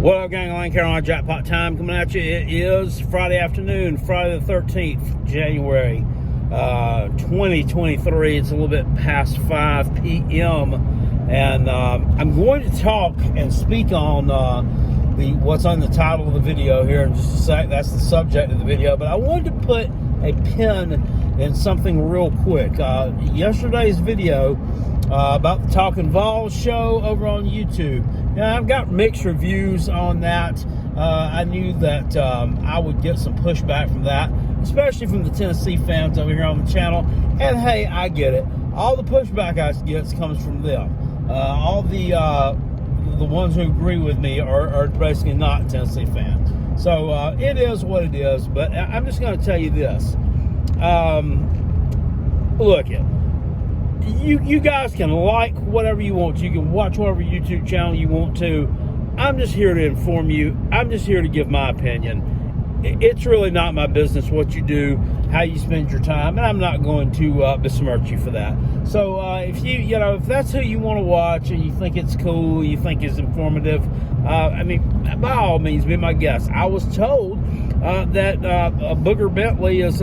What up, gang? Line Carolina Jackpot time coming at you. It is Friday afternoon, Friday the 13th, January 2023. It's a little bit past 5 p.m. And I'm going to talk and speak on what's on the title of the video here in just a sec. That's the subject of the video. But I wanted to put a pin in something real quick. Yesterday's video about the Talking Vols show over on YouTube. Now, I've got mixed reviews on that. I knew that I would get some pushback from that, especially from the Tennessee fans over here on the channel. And hey, I get it. All the pushback I get comes from them. All the ones who agree with me are basically not Tennessee fans. So it is what it is. But I'm just going to tell you this. Look it. You guys can like whatever you want to. You can watch whatever YouTube channel you want to. I'm just here to inform you. I'm just here to give my opinion. It's really not my business what you do, how you spend your time, and I'm not going to besmirch you for that. So if if that's who you want to watch and you think it's cool, you think it's informative, I mean, by all means, be my guest. I was told that Booger Bentley is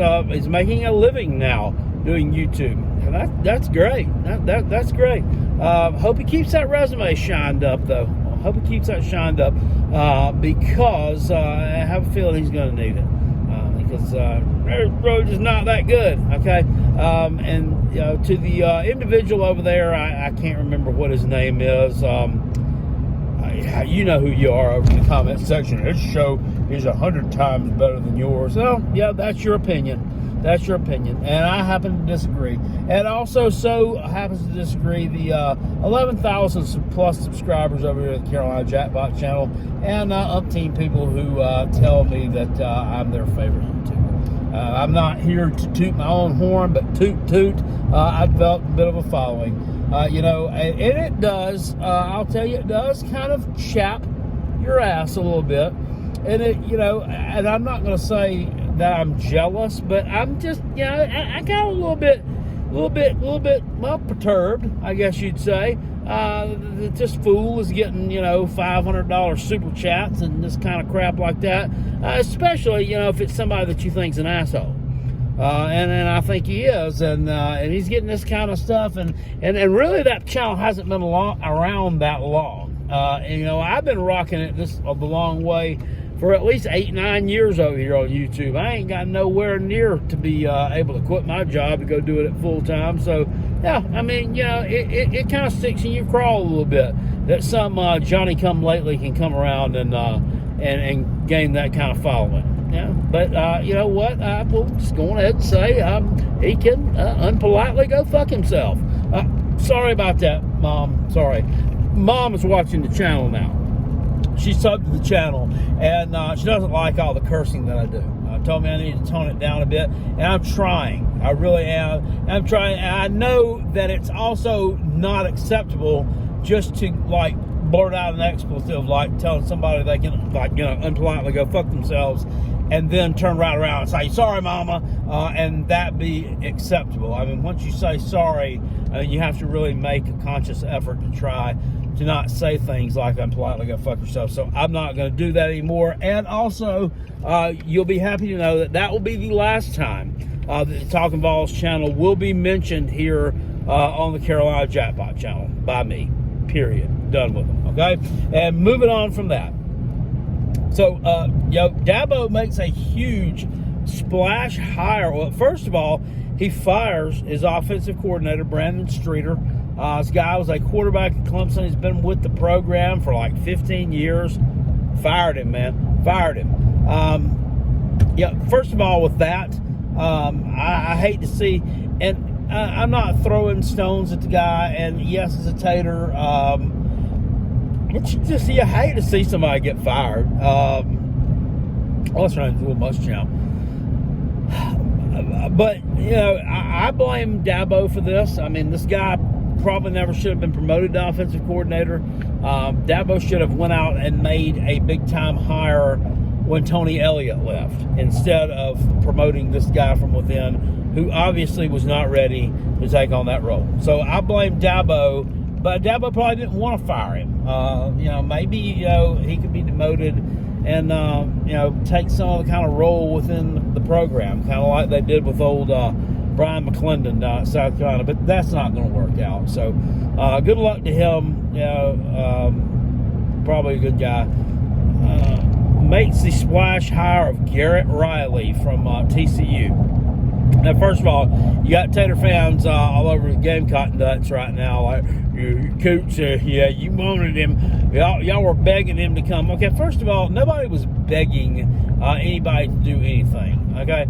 making a living now doing YouTube. And that's great. That's great. Hope he keeps that resume shined up, though. Hope he keeps that shined up because I have a feeling he's going to need it because road is not that good. Okay, and to the individual over there, I can't remember what his name is. You know who you are over in the comment section. His show is 100 times better than yours. Well, yeah, that's your opinion. That's your opinion, and I happen to disagree. And also, so happens to disagree the 11,000 plus subscribers over here at the Carolina Jackpot channel, and umpteen people who tell me that I'm their favorite YouTuber. I'm not here to toot my own horn, but toot. I've developed a bit of a following, and it does. I'll tell you, it does kind of chap your ass a little bit, and and I'm not going to say that I'm jealous, but I'm just, I got a little bit, well, perturbed, I guess you'd say. This fool is getting, $500 super chats and this kind of crap like that, especially, if it's somebody that you think's an asshole. And I think he is, and he's getting this kind of stuff, and really that channel hasn't been around that long. I've been rocking it the long way for at least 8-9 years over here on YouTube. I ain't got nowhere near to be able to quit my job to go do it at full time. So, yeah, I mean, it kind of sticks in your crawl a little bit that some Johnny come lately can come around and gain that kind of following. Yeah, but you know what? I will just go ahead and say he can unpolitely go fuck himself. Sorry about that, Mom. Sorry. Mom is watching the channel now. She subbed to the channel, and she doesn't like all the cursing that I do. Told me I need to tone it down a bit, and I'm trying. I really am. I'm trying, and I know that it's also not acceptable just to, blurt out an expletive, like telling somebody they can, unpolitely go fuck themselves, and then turn right around and say, sorry, mama, and that be acceptable. I mean, once you say sorry, you have to really make a conscious effort to try to not say things like unpolitely go fuck yourself. So I'm not going to do that anymore. And also, you'll be happy to know that will be the last time that the Talking Vols channel will be mentioned here on the Carolina Jackpot channel by me. Period. Done with them. Okay? And moving on from that. So, Dabo makes a huge splash hire. Well, first of all, he fires his offensive coordinator, Brandon Streeter. This guy was a quarterback at Clemson. He's been with the program for 15 years. Fired him, man. Fired him. First of all, with that, I hate to see, and I'm not throwing stones at the guy, and yes, it's a tater. It's just, you hate to see somebody get fired. Let's run into a bus jump. But, I blame Dabo for this. I mean, this guy probably never should have been promoted to offensive coordinator. Dabo should have went out and made a big-time hire when Tony Elliott left, instead of promoting this guy from within, who obviously was not ready to take on that role. So I blame Dabo But Dabo probably didn't want to fire him. Maybe he could be demoted and take some of the kind of role within the program, kind of like they did with old Brian McClendon down at South Carolina. But that's not going to work out. So good luck to him. Probably a good guy. Makes the splash hire of Garrett Riley from TCU. Now, first of all, you got Tater fans all over the Gamecock nuts right now. Like, Coots, you wanted him. Y'all were begging him to come. Okay, first of all, nobody was begging anybody to do anything. Okay,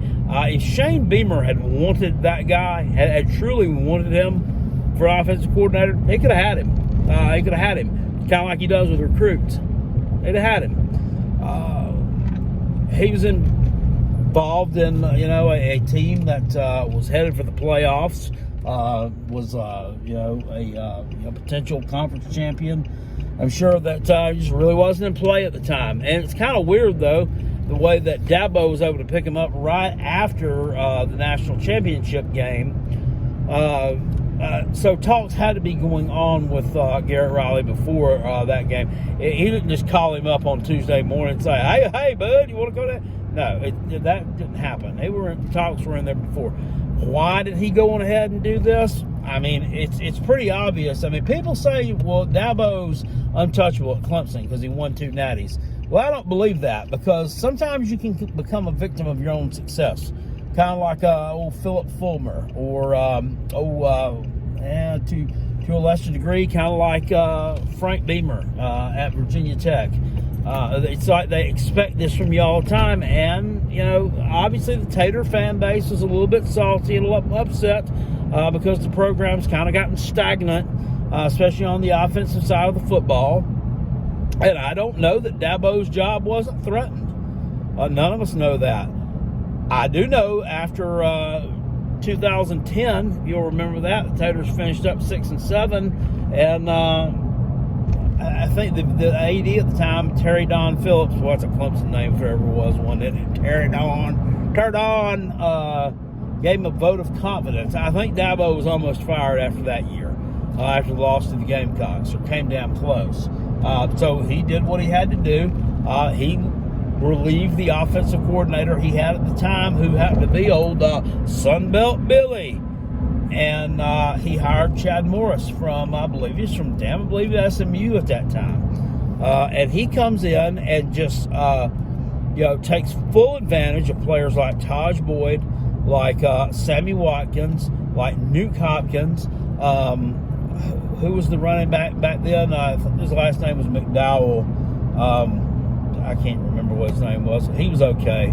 if Shane Beamer had wanted that guy, had truly wanted him for offensive coordinator, he could have had him. He could have had him, kind of like he does with recruits. They'd have had him. He was involved in a team that was headed for the playoffs, was a potential conference champion. I'm sure that just really wasn't in play at the time, and it's kind of weird though the way that Dabo was able to pick him up right after the national championship game. So talks had to be going on with Garrett Riley before that game. He didn't just call him up on Tuesday morning and say, "Hey, bud, you want to go there?" No, that didn't happen. Talks were in there before. Why did he go on ahead and do this? I mean, it's pretty obvious. I mean, people say, well, Dabo's untouchable at Clemson because he won 2 natties. Well, I don't believe that, because sometimes you can become a victim of your own success. Kind of like old Philip Fulmer, or to a lesser degree, kind of like Frank Beamer at Virginia Tech. It's like they expect this from you all the time, and obviously the Tater fan base is a little bit salty and a little upset because the program's kind of gotten stagnant, especially on the offensive side of the football. And I don't know that Dabo's job wasn't threatened. None of us know that. I do know after 2010, you'll remember that, the Taters finished up 6-7, and I think the AD at the time, Terry Don Phillips, what's a Clemson name if there ever was one, didn't it? Terry Don, gave him a vote of confidence. I think Dabo was almost fired after that year, after the loss to the Gamecocks, or came down close. So he did what he had to do. He relieved the offensive coordinator he had at the time, who happened to be old Sunbelt Billy. And he hired Chad Morris from, I believe SMU at that time. And he comes in and just, takes full advantage of players like Taj Boyd, like Sammy Watkins, like Nuke Hopkins, who was the running back then. His last name was McDowell. I can't remember what his name was. He was okay.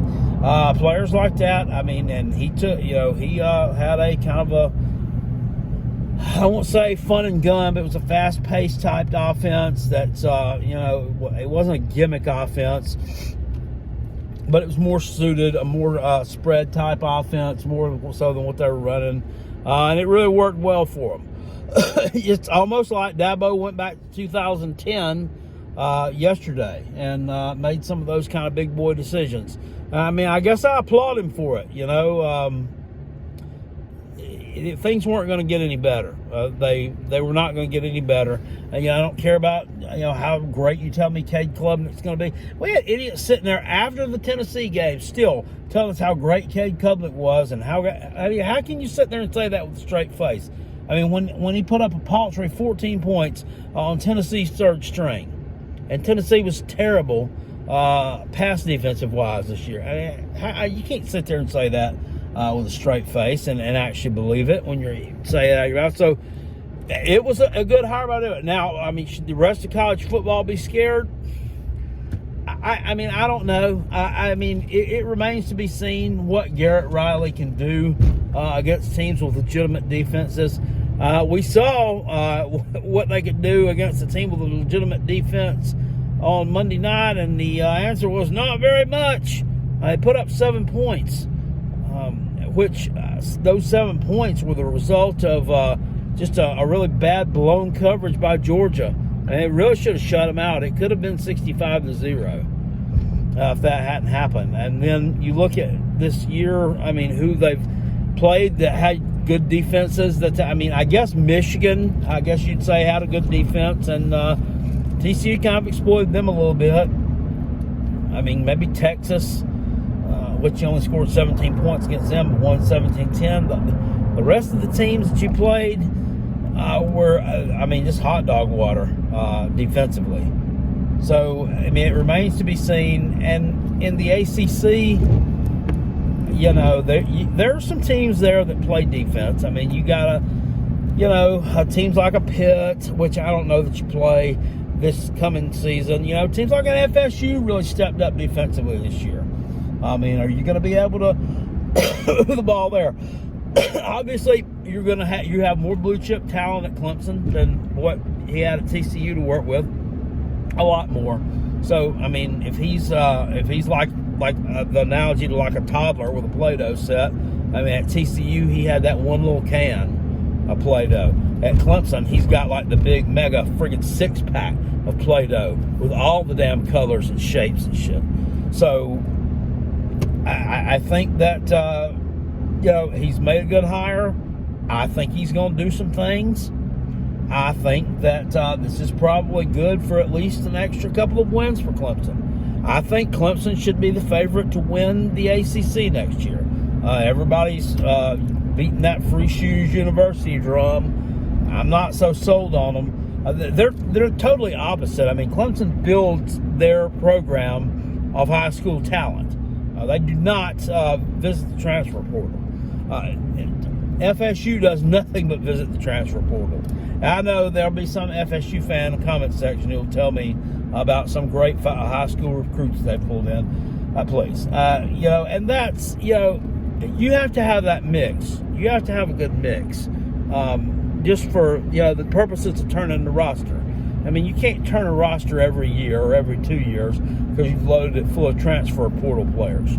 Players like that. I mean, and he took, he had a kind of a, I won't say fun and gun, but it was a fast-paced type offense that's, it wasn't a gimmick offense, but it was more suited, a more spread type offense, more so than what they were running. And it really worked well for them. It's almost like Dabo went back to 2010 yesterday and made some of those kind of big boy decisions. I mean, I guess I applaud him for it. Things weren't going to get any better. They were not going to get any better. And, I don't care about how great you tell me Cade Klubnik's going to be. We had idiots sitting there after the Tennessee game still telling us how great Cade Klubnik was, and how can you sit there and say that with a straight face? I mean, when he put up a paltry 14 points on Tennessee's third string, and Tennessee was terrible pass defensive wise this year. I mean, you can't sit there and say that with a straight face and actually believe it when you're saying it out of your mouth. So it was a good hire by doing it. Now, I mean, should the rest of college football be scared? I mean, I don't know. I mean, it remains to be seen what Garrett Riley can do against teams with legitimate defenses. We saw what they could do against a team with a legitimate defense on Monday night, and the answer was not very much. They put up 7 points, which those 7 points were the result of just a really bad blown coverage by Georgia. And it really should have shut them out. It could have been 65-0 if that hadn't happened. And then you look at this year, I mean, who they've played that had good defenses. I guess Michigan, I guess you'd say, had a good defense, and TCU kind of exploited them a little bit. I mean, maybe Texas, which you only scored 17 points against them, but won 17-10. But the rest of the teams that you played were, just hot dog water defensively. So, it remains to be seen. And in the ACC, there are some teams there that play defense. You got teams like a Pitt, which I don't know that you play this coming season. Teams like an FSU really stepped up defensively this year. Are you going to be able to the ball there? Obviously, you have more blue chip talent at Clemson than what he had at TCU to work with. A lot more. So, if he's like the analogy to like a toddler with a Play-Doh set. At TCU, he had that one little can of Play-Doh. At Clemson, he's got like the big mega friggin' 6-pack of Play-Doh with all the damn colors and shapes and shit. So, I think that, he's made a good hire. I think he's going to do some things. I think that this is probably good for at least an extra couple of wins for Clemson. I think Clemson should be the favorite to win the ACC next year. Everybody's beating that Free Shoes University drum. I'm not so sold on them. They're totally opposite. Clemson builds their program of high school talent. They do not visit the transfer portal. FSU does nothing but visit the transfer portal. I know there'll be some FSU fan in the comment section who'll tell me about some great high school recruits they pulled in. Please. And that's, you have to have that mix. You have to have a good mix. Just for, the purposes of turning the roster. You can't turn a roster every year or every 2 years because you've loaded it full of transfer portal players.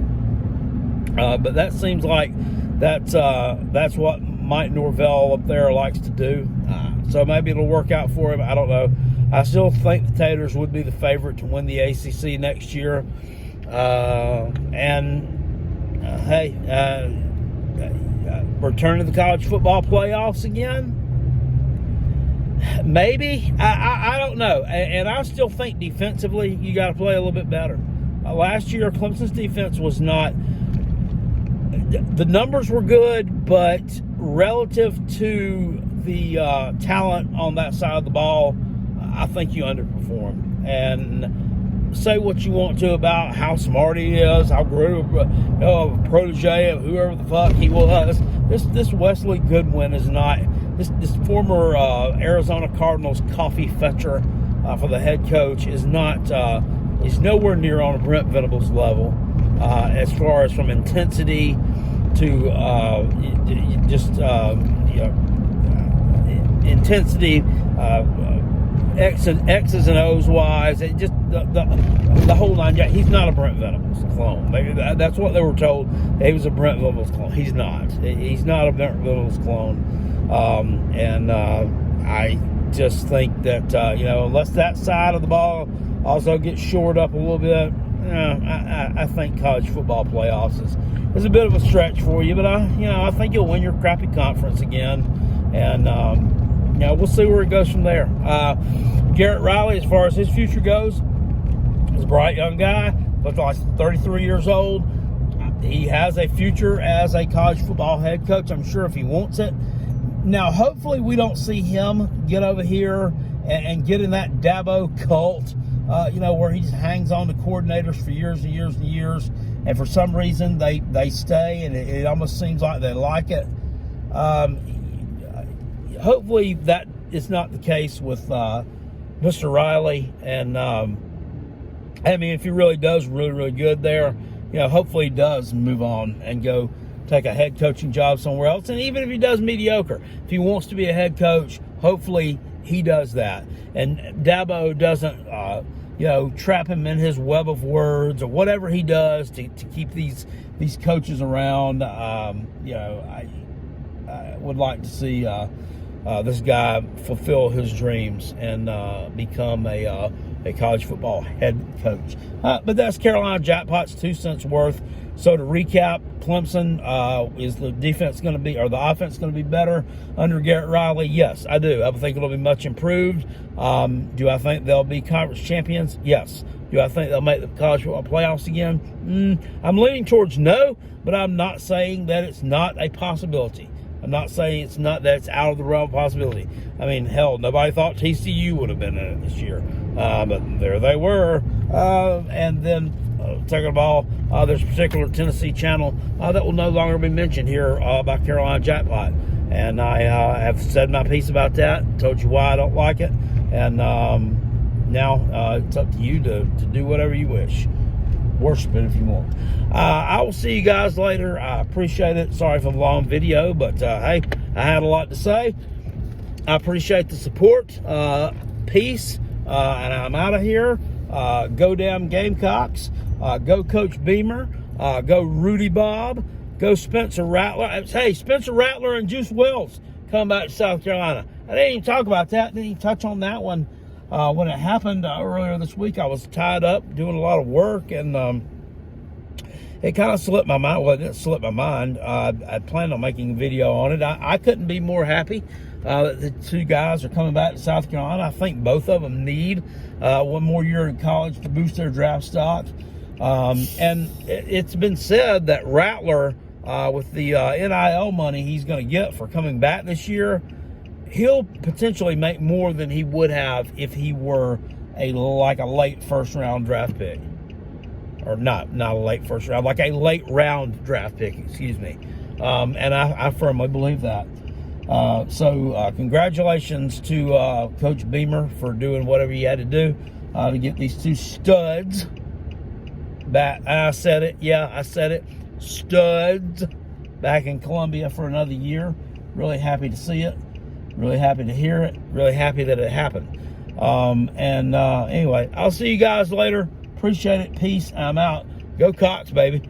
But that seems like that's what Mike Norvell up there likes to do. So maybe it'll work out for him. I don't know. I still think the Taters would be the favorite to win the ACC next year. Return to the college football playoffs again? Maybe. I don't know. And I still think defensively you got to play a little bit better. Last year, Clemson's defense was not... The numbers were good, but relative to the talent on that side of the ball, I think you underperformed. And say what you want to about how smart he is, how great of a protege of whoever the fuck he was. This Wesley Goodwin is not... This former Arizona Cardinals coffee fetcher for the head coach is not... he's nowhere near on a Brent Venables level as far as from intensity to intensity, X's and O's wise. It just the whole nine. Yeah, he's not a Brent Venables clone. Maybe that's what they were told. He was a Brent Venables clone. He's not. He's not a Brent Venables clone. I just think that unless that side of the ball also gets shored up a little bit, I think college football playoffs is a bit of a stretch for you. But I think you'll win your crappy conference again, and we'll see where it goes from there. Garrett Riley, as far as his future goes, is a bright young guy, looks like 33 years old. He has a future as a college football head coach, I'm sure, if he wants it. Now, hopefully we don't see him get over here and get in that Dabo cult, where he just hangs on to coordinators for years and years and years, and for some reason they stay, and it almost seems like they like it. Hopefully that is not the case with Mr. Riley, and if he really does really, really good there, hopefully he does move on and go take a head coaching job somewhere else. And even if he does mediocre, if he wants to be a head coach, hopefully he does that. And Dabo doesn't, trap him in his web of words or whatever he does to keep these coaches around. I would like to see this guy fulfill his dreams and become a a college football head coach. But that's Carolina Jackpot's 2 cents worth. So to recap, Clemson, is the defense going to be, or the offense going to be better under Garrett Riley? Yes, I do. I think it'll be much improved. Do I think they'll be conference champions? Yes. Do I think they'll make the college football playoffs again? I'm leaning towards no, but I'm not saying that it's not a possibility. I'm not saying it's not that it's out of the realm of possibility. I mean, hell, nobody thought TCU would have been in it this year, but there they were. And then, second of all, there's a particular Tennessee channel that will no longer be mentioned here by Carolina Jackpot. And I have said my piece about that, told you why I don't like it, and now it's up to you to do whatever you wish. Worship it if you want. I will see you guys later. I appreciate it. Sorry for the long video, but hey, I had a lot to say. I appreciate the support. Peace. And I'm out of here. Go damn Gamecocks. Go Coach Beamer. Go Rudy Bob. Go Spencer Rattler. Hey, Spencer Rattler and Juice Wells come back to South Carolina. I didn't even talk about that. Didn't even touch on that one. When it happened earlier this week, I was tied up doing a lot of work, and it kind of slipped my mind. Well, it didn't slip my mind. I planned on making a video on it. I couldn't be more happy that the two guys are coming back to South Carolina. I think both of them need one more year in college to boost their draft stock. And it's been said that Rattler, with the NIL money he's going to get for coming back this year, he'll potentially make more than he would have if he were like a late first round draft pick, or not a late first round, like a late round draft pick, excuse me. And I firmly believe that. So congratulations to Coach Beamer for doing whatever he had to do to get these two studs back. I said it, yeah, I said it, studs back in Columbia for another year. Really happy to see it. Really happy to hear it. Really happy that it happened. Anyway, I'll see you guys later. Appreciate it. Peace. I'm out. Go Cox, baby.